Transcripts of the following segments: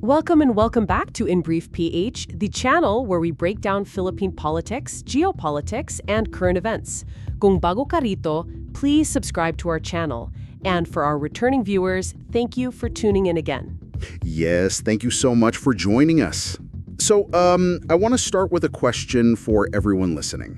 Welcome and welcome back to In Brief PH, the channel where we break down Philippine politics, geopolitics, and current events. Kung bago ka rito, please subscribe to our channel. And for our returning viewers, thank you for tuning in again. Yes, thank you so much for joining us. So, I want to start with a question for everyone listening.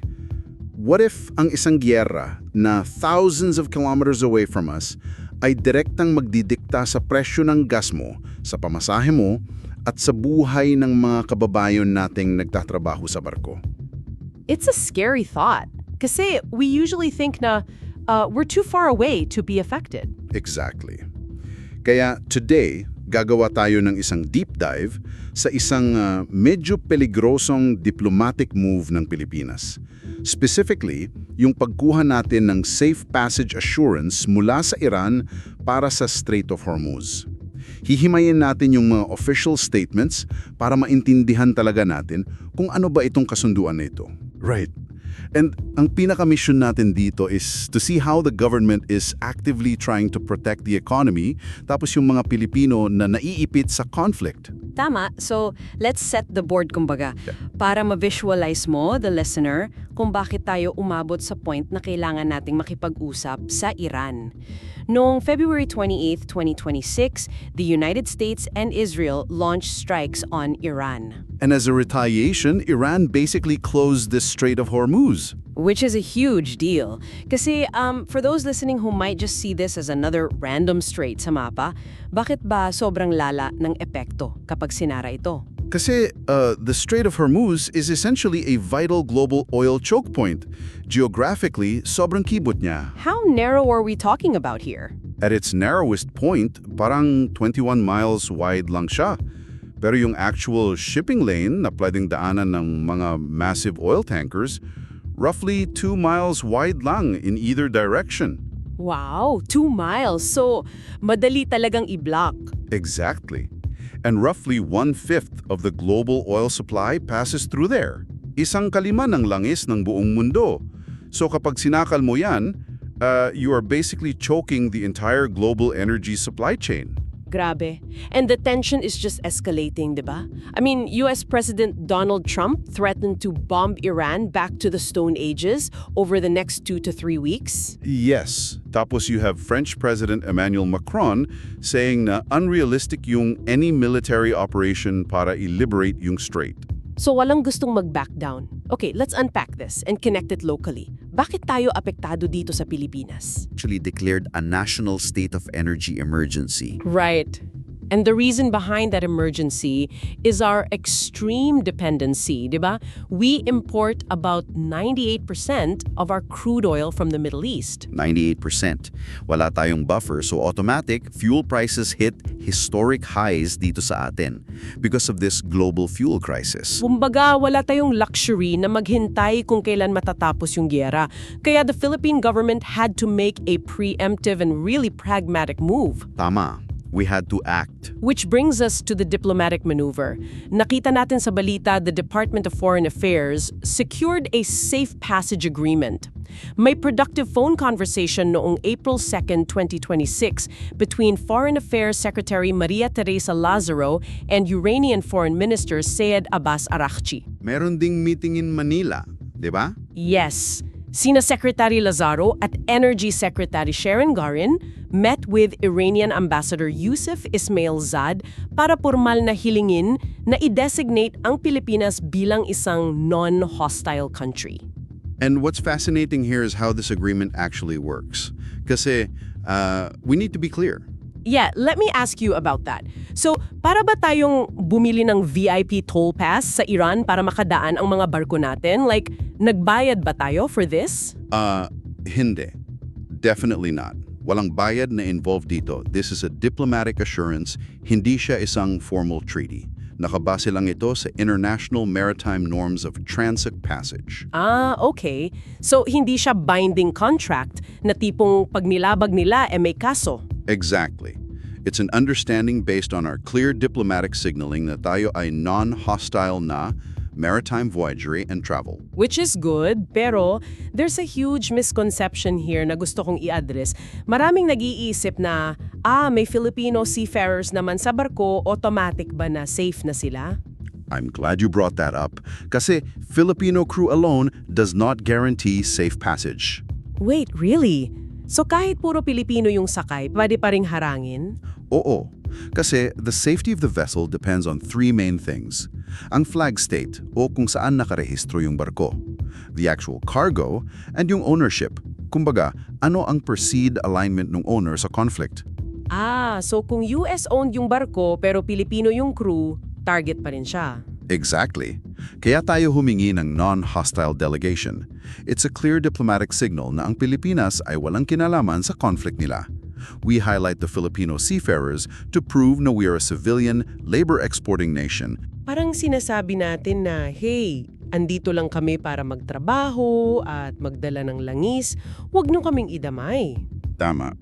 What if ang isang gyera na thousands of kilometers away from us ay direktang magdidikta sa presyo ng gas mo, sa pamasahe mo, at sa buhay ng mga kababayon nating nagtatrabaho sa barko? It's a scary thought. Kasi we usually think na we're too far away to be affected. Exactly. Kaya today, gagawa tayo ng isang deep dive sa isang medyo peligrosong diplomatic move ng Pilipinas. Specifically, yung pagkuha natin ng safe passage assurance mula sa Iran para sa Strait of Hormuz. Hihimayin natin yung mga official statements para maintindihan talaga natin kung ano ba itong kasunduan na ito. Right. And ang pinaka-mission natin dito is to see how the government is actively trying to protect the economy, tapos yung mga Pilipino na naiipit sa conflict. Tama. So, let's set the board kumbaga. Para ma-visualize mo, the listener, kung bakit tayo umabot sa point na kailangan nating makipag-usap sa Iran. Noong February 28, 2026, the United States and Israel launched strikes on Iran. And as a retaliation, Iran basically closed the Strait of Hormuz. Which is a huge deal. Kasi for those listening who might just see this as another random strait sa mapa, bakit ba sobrang lala ng epekto kapag sinara ito? Kasi the Strait of Hormuz is essentially a vital global oil choke point. Geographically, sobrang kibot niya. How narrow are we talking about here? At its narrowest point, parang 21 miles wide lang siya. Pero yung actual shipping lane na pwedeng daanan ng mga massive oil tankers, roughly 2 miles wide lang in either direction. Wow, 2 miles. So, madali talagang i-block. Exactly. And roughly 1/5 of the global oil supply passes through there. Isang kalima ng langis ng buong mundo. So kapag sinakal mo yan, you are basically choking the entire global energy supply chain. Grabe. And the tension is just escalating, di ba? I mean, US President Donald Trump threatened to bomb Iran back to the Stone Ages over the next 2 to 3 weeks. Yes. Tapos you have French President Emmanuel Macron saying na unrealistic yung any military operation para i-liberate yung strait. So walang gustong mag-back down. Okay, let's unpack this and connect it locally. Bakit tayo apektado dito sa Pilipinas? Actually declared a national state of energy emergency. Right. And the reason behind that emergency is our extreme dependency, di ba? We import about 98% of our crude oil from the Middle East. 98%. Wala tayong buffer, so automatic, fuel prices hit historic highs dito sa atin because of this global fuel crisis. Kumbaga, wala tayong luxury na maghintay kung kailan matatapos yung gyera. Kaya the Philippine government had to make a preemptive and really pragmatic move. Tama. We had to act. Which brings us to the diplomatic maneuver. Nakita natin sa balita, the Department of Foreign Affairs secured a safe passage agreement. May productive phone conversation noong April 2, 2026 between Foreign Affairs Secretary Maria Teresa Lazaro and Iranian Foreign Minister Syed Abbas Araghchi. Meron ding meeting in Manila, di ba? Yes. Sina Secretary Lazaro at Energy Secretary Sharon Garin met with Iranian Ambassador Yusuf Ismail Zad para formal na hilingin na i-designate ang Pilipinas bilang isang non-hostile country. And what's fascinating here is how this agreement actually works. Kasi we need to be clear. Yeah, let me ask you about that. So, para ba tayong bumili ng VIP toll pass sa Iran para makadaan ang mga barko natin? Like, nagbayad ba tayo for this? Hindi. Definitely not. Walang bayad na involved dito. This is a diplomatic assurance, hindi siya isang formal treaty. Nakabase lang ito sa international maritime norms of transit passage. Okay. So, hindi siya binding contract na tipong pag nilabag nila may kaso. Exactly. It's an understanding based on our clear diplomatic signaling na tayo ay non-hostile na, maritime voyagery and travel. Which is good, pero there's a huge misconception here na gusto kong i-address. Maraming nag-iisip na, may Filipino seafarers naman sa barko, automatic ba na safe na sila? I'm glad you brought that up kasi Filipino crew alone does not guarantee safe passage. Wait, really? So kahit puro Pilipino yung sakay, pwede pa ring harangin? Oo, kasi the safety of the vessel depends on three main things. Ang flag state o kung saan nakarehistro yung barko, the actual cargo, and yung ownership. Kumbaga, ano ang perceived alignment ng owner sa conflict. So kung US-owned yung barko pero Pilipino yung crew, target pa rin siya. Exactly. Kaya tayo humingi ng non-hostile delegation. It's a clear diplomatic signal na ang Pilipinas ay walang kinalaman sa conflict nila. We highlight the Filipino seafarers to prove na we are a civilian, labor-exporting nation. Parang sinasabi natin na, hey, andito lang kami para magtrabaho at magdala ng langis, huwag nyo kaming idamay. Tama.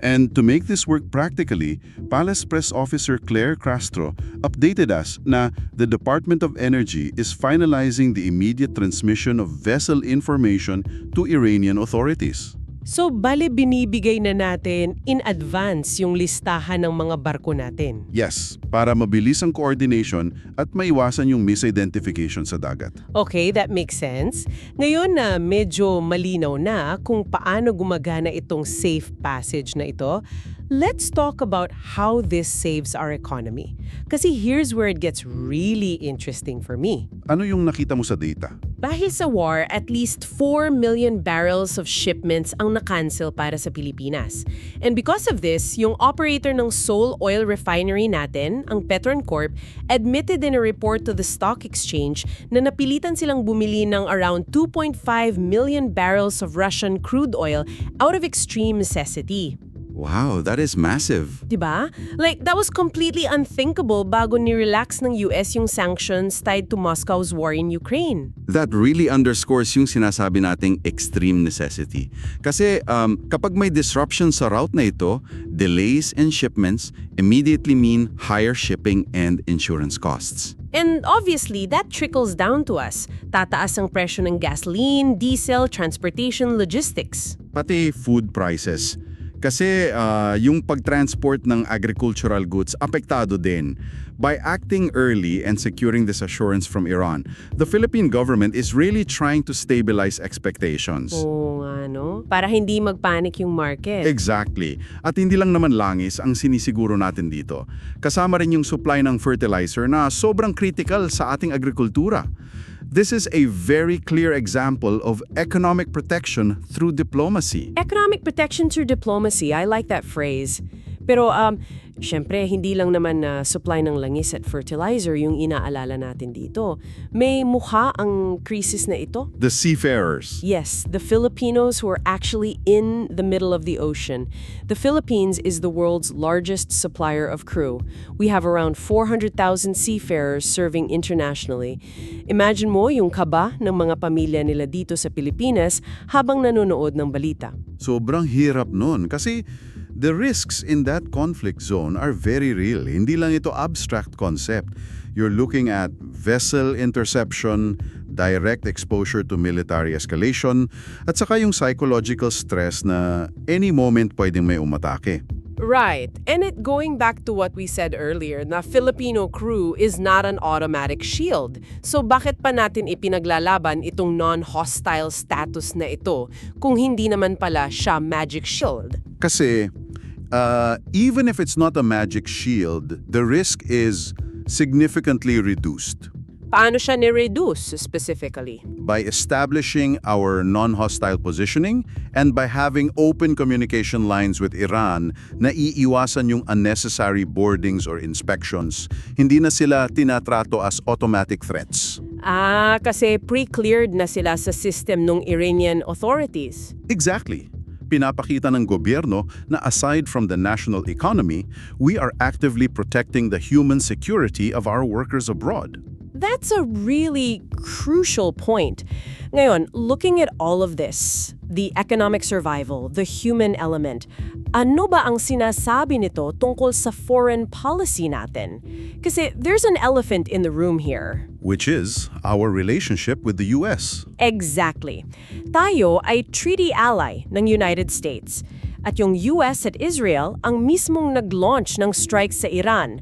And to make this work practically, Palace Press Officer Claire Castro updated us na the Department of Energy is finalizing the immediate transmission of vessel information to Iranian authorities. So, bale binibigay na natin in advance yung listahan ng mga barko natin. Yes, para mabilis ang coordination at maiwasan yung misidentification sa dagat. Okay, that makes sense. Ngayon na medyo malinaw na kung paano gumagana itong safe passage na ito, let's talk about how this saves our economy. Kasi here's where it gets really interesting for me. Ano yung nakita mo sa data? Dahil sa war, at least 4 million barrels of shipments ang na-cancel para sa Pilipinas. And because of this, yung operator ng Seoul Oil Refinery natin, ang Petron Corp, admitted in a report to the stock exchange na napilitan silang bumili ng around 2.5 million barrels of Russian crude oil out of extreme necessity. Wow, that is massive. Diba? Like, that was completely unthinkable bago ni-relax ng US yung sanctions tied to Moscow's war in Ukraine. That really underscores yung sinasabi nating extreme necessity. Kasi kapag may disruption sa route na ito, delays in shipments immediately mean higher shipping and insurance costs. And obviously, that trickles down to us. Tataas ang presyo ng gasoline, diesel, transportation, logistics. Pati food prices. Kasi yung pag-transport ng agricultural goods apektado din. By acting early and securing this assurance from Iran, the Philippine government is really trying to stabilize expectations. Oo nga, no? Para hindi magpanic yung market. Exactly. At hindi lang naman langis ang sinisiguro natin dito. Kasama rin yung supply ng fertilizer na sobrang critical sa ating agrikultura. This is a very clear example of economic protection through diplomacy. Economic protection through diplomacy. I like that phrase. Pero, syempre, hindi lang naman na supply ng langis at fertilizer yung inaalala natin dito. May mukha ang crisis na ito. The seafarers. Yes, the Filipinos who are actually in the middle of the ocean. The Philippines is the world's largest supplier of crew. We have around 400,000 seafarers serving internationally. Imagine mo yung kaba ng mga pamilya nila dito sa Pilipinas habang nanonood ng balita. Sobrang hirap nun kasi the risks in that conflict zone are very real. Hindi lang ito abstract concept. You're looking at vessel interception, direct exposure to military escalation, at saka yung psychological stress na any moment pwedeng may umatake. Right. And it going back to what we said earlier, na Filipino crew is not an automatic shield. So bakit pa natin ipinaglalaban itong non-hostile status na ito kung hindi naman pala siya magic shield? Kasi even if it's not a magic shield, the risk is significantly reduced. Paano siya ni-reduce specifically? By establishing our non-hostile positioning and by having open communication lines with Iran na iiwasan yung unnecessary boardings or inspections. Hindi na sila tinatrato as automatic threats. Kasi pre-cleared na sila sa system ng Iranian authorities. Exactly. Pinapakita ng gobyerno na aside from the national economy, we are actively protecting the human security of our workers abroad. That's a really crucial point. Ngayon, looking at all of this, the economic survival, the human element, ano ba ang sinasabi nito tungkol sa foreign policy natin? Kasi there's an elephant in the room here. Which is our relationship with the US. Exactly. Tayo ay treaty ally ng United States. At yung US at Israel ang mismong nag-launch ng strike sa Iran.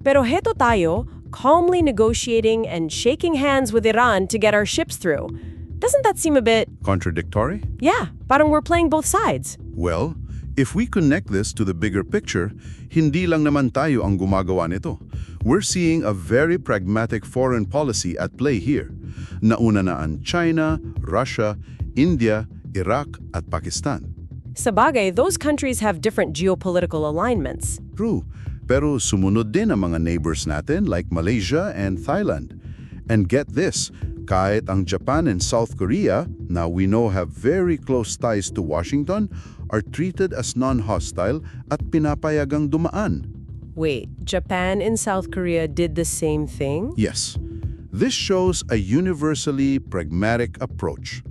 Pero heto tayo, calmly negotiating and shaking hands with Iran to get our ships through. Doesn't that seem a bit, Contradictory? yeah, parang we're playing both sides? Well, if we connect this to the bigger picture, hindi lang naman tayo ang gumagawa nito. We're seeing a very pragmatic foreign policy at play here. Nauna na ang China, Russia, India, Iraq at Pakistan. Sabagay, those countries have different geopolitical alignments. True, pero sumunod din ang mga neighbors natin like Malaysia and Thailand. And get this, kahit ang Japan and South Korea, now we know have very close ties to Washington, are treated as non-hostile at pinapayagang dumaan. Wait, Japan and South Korea did the same thing? Yes, this shows a universally pragmatic approach.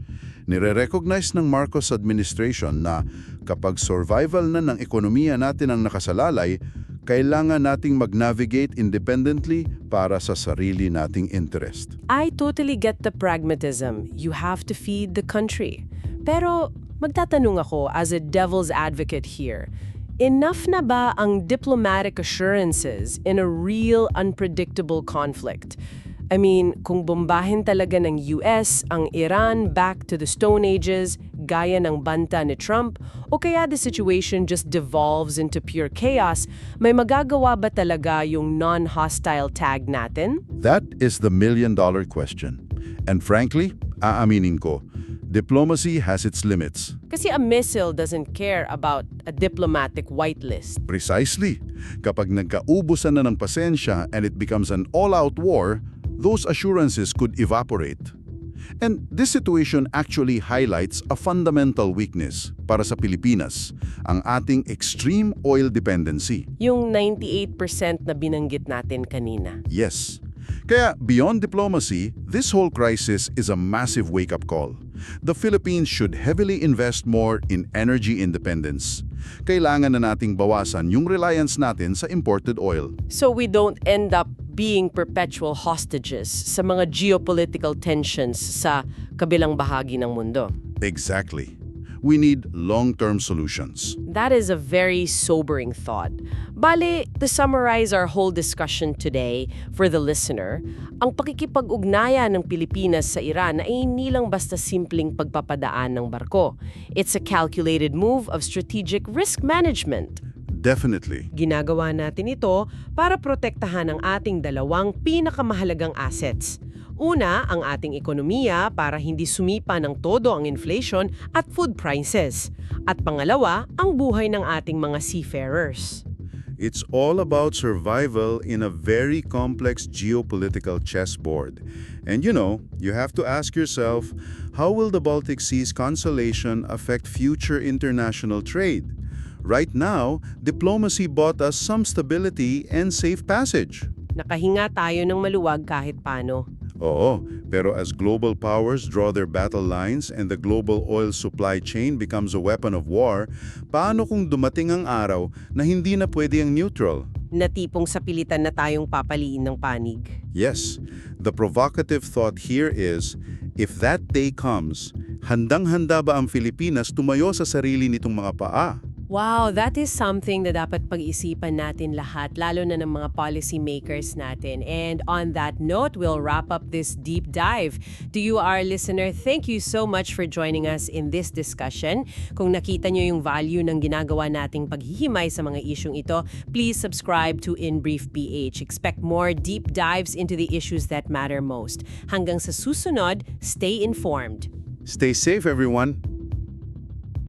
Nire-recognize ng Marcos administration na kapag survival na ng ekonomiya natin ang nakasalalay, kailangan nating mag-navigate independently para sa sarili nating interest. I totally get the pragmatism. You have to feed the country. Pero magtatanong ako as a devil's advocate here. Enough na ba ang diplomatic assurances in a real unpredictable conflict? I mean, kung bombahin talaga ng US ang Iran back to the Stone Ages, gaya ng banta ni Trump, o kaya the situation just devolves into pure chaos, may magagawa ba talaga yung non-hostile tag natin? That is the million-dollar question. And frankly, aaminin ko, diplomacy has its limits. Kasi a missile doesn't care about a diplomatic whitelist. Precisely. Kapag nagkaubusan na ng pasensya and it becomes an all-out war, those assurances could evaporate. And this situation actually highlights a fundamental weakness para sa Pilipinas, ang ating extreme oil dependency. Yung 98% na binanggit natin kanina. Yes. Kaya beyond diplomacy, this whole crisis is a massive wake-up call. The Philippines should heavily invest more in energy independence. Kailangan na nating bawasan yung reliance natin sa imported oil. So we don't end up being perpetual hostages sa mga geopolitical tensions sa kabilang bahagi ng mundo. Exactly. We need long-term solutions. That is a very sobering thought. Bale, to summarize our whole discussion today for the listener, ang pakikipag-ugnayan ng Pilipinas sa Iran ay hindi lang basta simpleng pagpapadaan ng barko. It's a calculated move of strategic risk management. Definitely. Ginagawa natin ito para protektahan ang ating dalawang pinakamahalagang assets. Una, ang ating ekonomiya para hindi sumipa ng todo ang inflation at food prices. At pangalawa, ang buhay ng ating mga seafarers. It's all about survival in a very complex geopolitical chessboard. And you have to ask yourself, how will the Baltic Sea's consolidation affect future international trade? Right now, diplomacy bought us some stability and safe passage. Nakahinga tayo ng maluwag kahit paano. Oo, pero as global powers draw their battle lines and the global oil supply chain becomes a weapon of war, paano kung dumating ang araw na hindi na pwede ang neutral? Na tipong sa pilitan na tayong papaliin ng panig. Yes, the provocative thought here is, if that day comes, handang-handa ba ang Pilipinas tumayo sa sarili nitong mga paa? Wow, that is something na dapat pag-isipan natin lahat, lalo na ng mga policy makers natin. And on that note, we'll wrap up this deep dive. To you, our listener, thank you so much for joining us in this discussion. Kung nakita nyo yung value ng ginagawa nating paghihimay sa mga isyong ito, please subscribe to In Brief PH. Expect more deep dives into the issues that matter most. Hanggang sa susunod, stay informed. Stay safe, everyone.